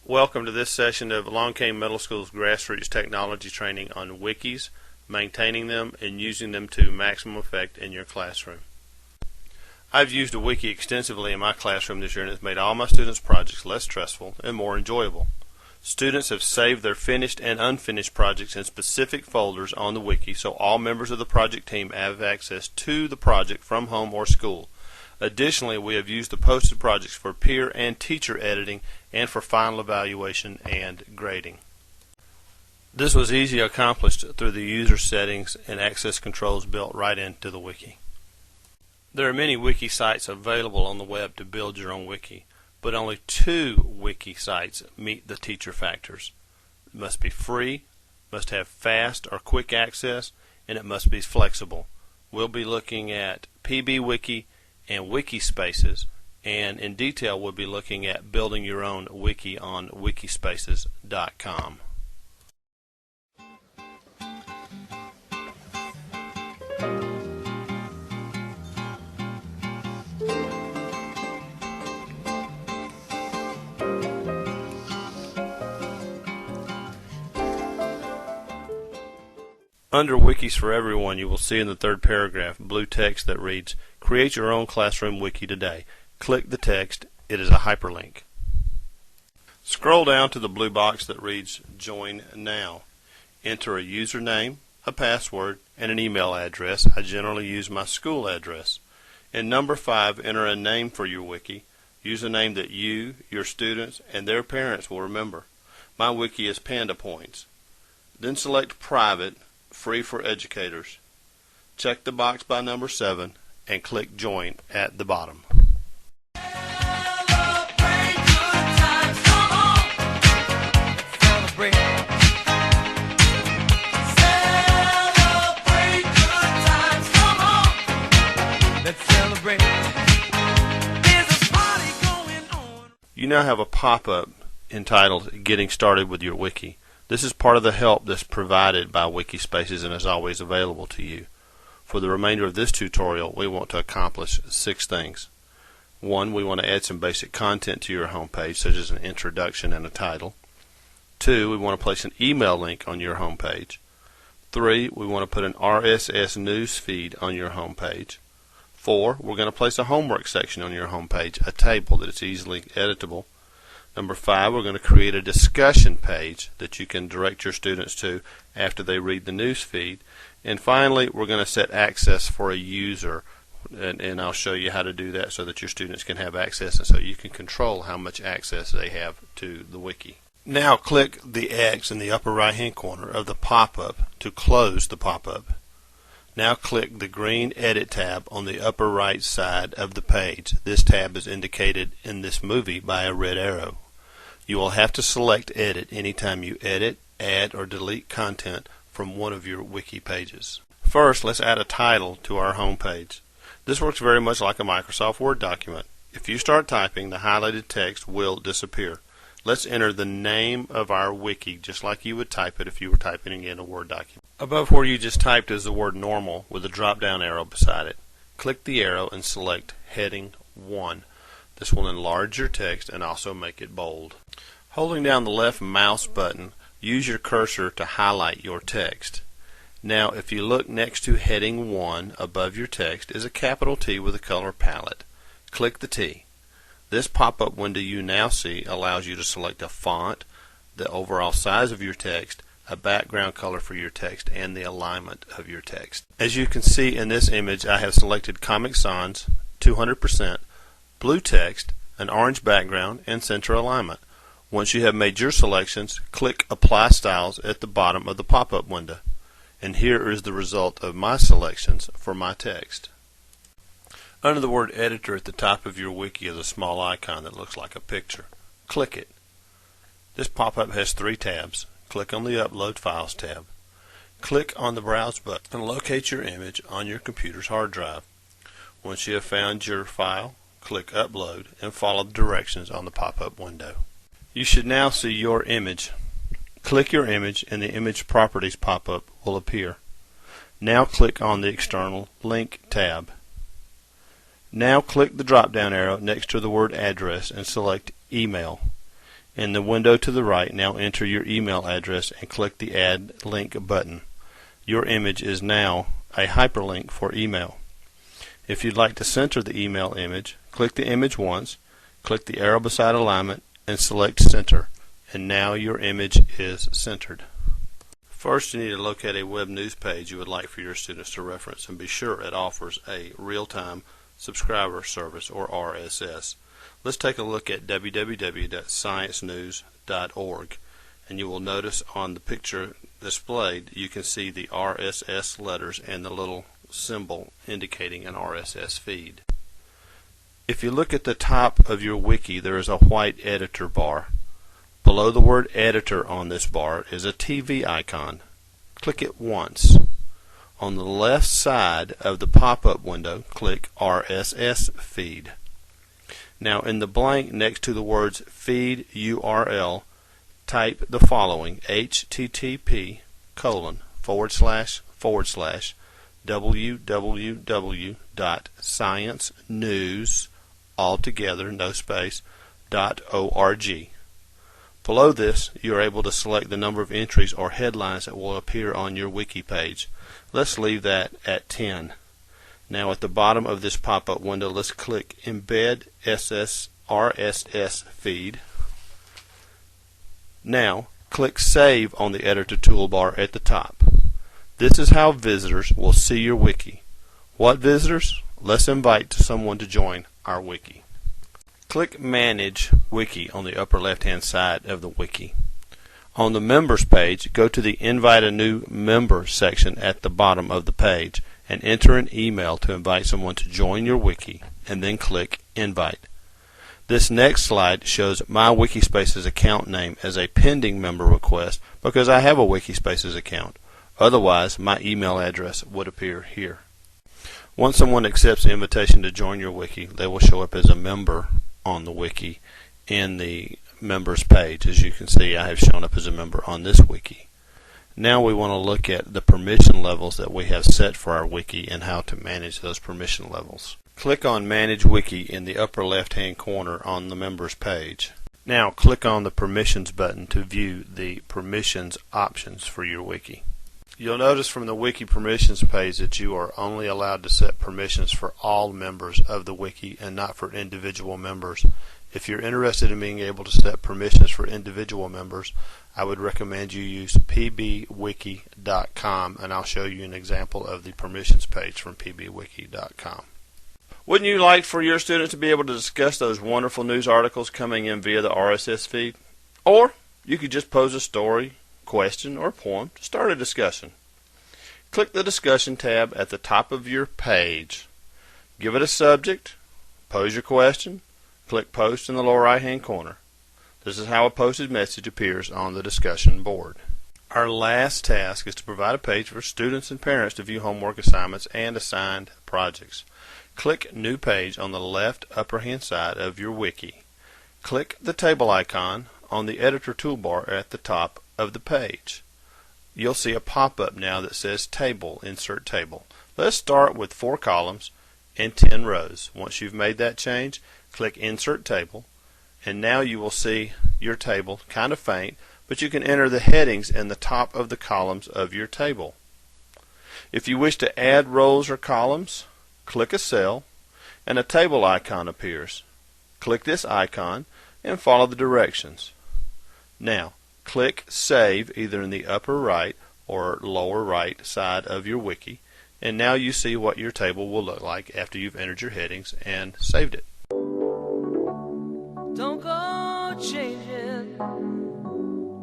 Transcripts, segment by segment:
Welcome to this session of Long Cane Middle School's Grassroots Technology Training on Wikis, maintaining them, and using them to maximum effect in your classroom. I've used a wiki extensively in my classroom this year, and it's made all my students' projects less stressful and more enjoyable. Students have saved their finished and unfinished projects in specific folders on the wiki, so all members of the project team have access to the project from home or school. Additionally, we have used the posted projects for peer and teacher editing and for final evaluation and grading. This was easily accomplished through the user settings and access controls built right into the wiki. There are many wiki sites available on the web to build your own wiki, but only 2 wiki sites meet the teacher factors. It must be free, must have fast or quick access, and it must be flexible. We'll be looking at PBWiki and Wiki Spaces, and in detail we'll be looking at building your own wiki on wikispaces.com. Under Wikis for Everyone, you will see in the third paragraph blue text that reads, "Create your own classroom wiki today." Click the text. It is a hyperlink. Scroll down to the blue box that reads, "Join Now." Enter a username, a password, and an email address. I generally use my school address. In number 5, enter a name for your wiki. Use a name that you, your students, and their parents will remember. My wiki is Panda Points. Then select Private, free for educators. Check the box by number 7 and click Join at the bottom. You now have a pop-up entitled Getting Started with Your Wiki. This is part of the help that's provided by Wiki Spaces and is always available to you. For the remainder of this tutorial, we want to accomplish 6 things. 1, we want to add some basic content to your homepage, such as an introduction and a title. 2, we want to place an email link on your homepage. 3, we want to put an RSS news feed on your homepage. 4, we're going to place a homework section on your homepage, a table that is easily editable. Number 5, we're going to create a discussion page that you can direct your students to after they read the news feed. And finally, we're going to set access for a user, and I'll show you how to do that so that your students can have access and so you can control how much access they have to the wiki. Now click the X in the upper right hand corner of the pop-up to close the pop-up. Now click the green Edit tab on the upper right side of the page. This tab is indicated in this movie by a red arrow. You will have to select Edit anytime you edit, add, or delete content from one of your wiki pages. First, let's add a title to our home page. This works very much like a Microsoft Word document. If you start typing, the highlighted text will disappear. Let's enter the name of our wiki just like you would type it if you were typing in a Word document. Above where you just typed is the word Normal with a drop-down arrow beside it. Click the arrow and select Heading 1. This will enlarge your text and also make it bold. Holding down the left mouse button, use your cursor to highlight your text. Now, if you look next to Heading 1 above your text is a capital T with a color palette. Click the T. This pop-up window you now see allows you to select a font, the overall size of your text, a background color for your text, and the alignment of your text. As you can see in this image, I have selected Comic Sans 200%, blue text, an orange background, and center alignment. Once you have made your selections, click Apply Styles at the bottom of the pop-up window. And here is the result of my selections for my text. Under the word Editor at the top of your wiki is a small icon that looks like a picture. Click it. This pop-up has 3 tabs. Click on the Upload Files tab. Click on the Browse button and locate your image on your computer's hard drive. Once you have found your file, click Upload and follow the directions on the pop-up window. You should now see your image. Click your image and the Image Properties pop-up will appear. Now click on the External Link tab. Now click the drop-down arrow next to the word Address and select Email. In the window to the right, now enter your email address and click the Add Link button. Your image is now a hyperlink for email. If you'd like to center the email image, click the image once, click the arrow beside alignment, and select Center. And now your image is centered. First, you need to locate a web news page you would like for your students to reference, and be sure it offers a real-time subscriber service, or RSS. Let's take a look at www.sciencenews.org, and you will notice on the picture displayed you can see the RSS letters and the little symbol indicating an RSS feed. If you look at the top of your wiki, there is a white editor bar. Below the word editor on this bar is a TV icon. Click it once. On the left side of the pop-up window, click RSS Feed. Now in the blank next to the words Feed URL, type the following: http://www.sciencenews, altogether, no space, .org. Below this, you are able to select the number of entries or headlines that will appear on your wiki page. Let's leave that at 10. Now at the bottom of this pop-up window, let's click Embed RSS Feed. Now click Save on the editor toolbar at the top. This is how visitors will see your wiki. What visitors? Let's invite someone to join our wiki. Click Manage Wiki on the upper left-hand side of the wiki. On the Members page, go to the Invite a New Member section at the bottom of the page and enter an email to invite someone to join your wiki, and then click Invite. This next slide shows my Wikispaces account name as a pending member request because I have a Wikispaces account. Otherwise, my email address would appear here. Once someone accepts the invitation to join your wiki, they will show up as a member on the wiki in the members page. As you can see, I have shown up as a member on this wiki. Now we want to look at the permission levels that we have set for our wiki and how to manage those permission levels. Click on Manage Wiki in the upper left hand corner on the members page. Now click on the Permissions button to view the permissions options for your wiki. You'll notice from the Wiki Permissions page that you are only allowed to set permissions for all members of the wiki and not for individual members. If you're interested in being able to set permissions for individual members, I would recommend you use pbwiki.com, and I'll show you an example of the permissions page from pbwiki.com. Wouldn't you like for your students to be able to discuss those wonderful news articles coming in via the RSS feed? Or you could just pose a story, question, or poem to start a discussion. Click the Discussion tab at the top of your page. Give it a subject, pose your question, click Post in the lower right hand corner. This is how a posted message appears on the discussion board. Our last task is to provide a page for students and parents to view homework assignments and assigned projects. Click New Page on the left upper hand side of your wiki. Click the table icon on the editor toolbar at the top of the page. You'll see a pop-up now that says Table, Insert Table. Let's start with 4 columns and 10 rows. Once you've made that change, click Insert Table, and now you will see your table, kind of faint, but you can enter the headings in the top of the columns of your table. If you wish to add rows or columns, click a cell and a table icon appears. Click this icon and follow the directions. Now, click Save either in the upper right or lower right side of your wiki, and now you see what your table will look like after you've entered your headings and saved it. Don't go changing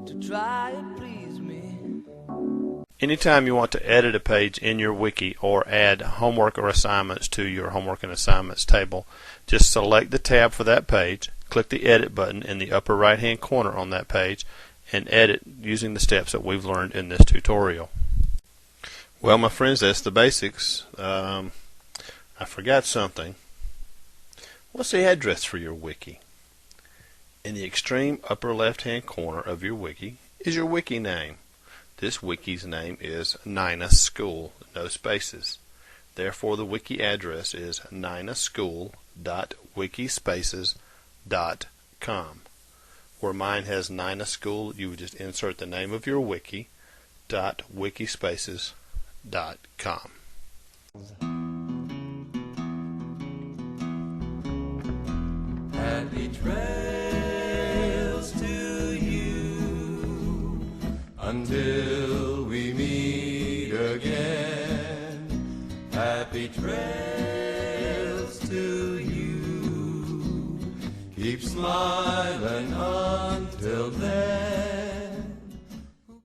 to try and please me. Anytime you want to edit a page in your wiki or add homework or assignments to your homework and assignments table, just select the tab for that page, click the Edit button in the upper right hand corner on that page, and edit using the steps that we've learned in this tutorial. Well, my friends, that's the basics. I forgot something. What's the address for your wiki? In the extreme upper left hand corner of your wiki is your wiki name. This wiki's name is Nina School, no spaces. Therefore, the wiki address is ninaschool.wikispaces.com. Where mine has Nina School, you would just insert the name of your wiki, .wikispaces.com. Happy trails to you until we meet again. Happy trails to you. Keep smiling.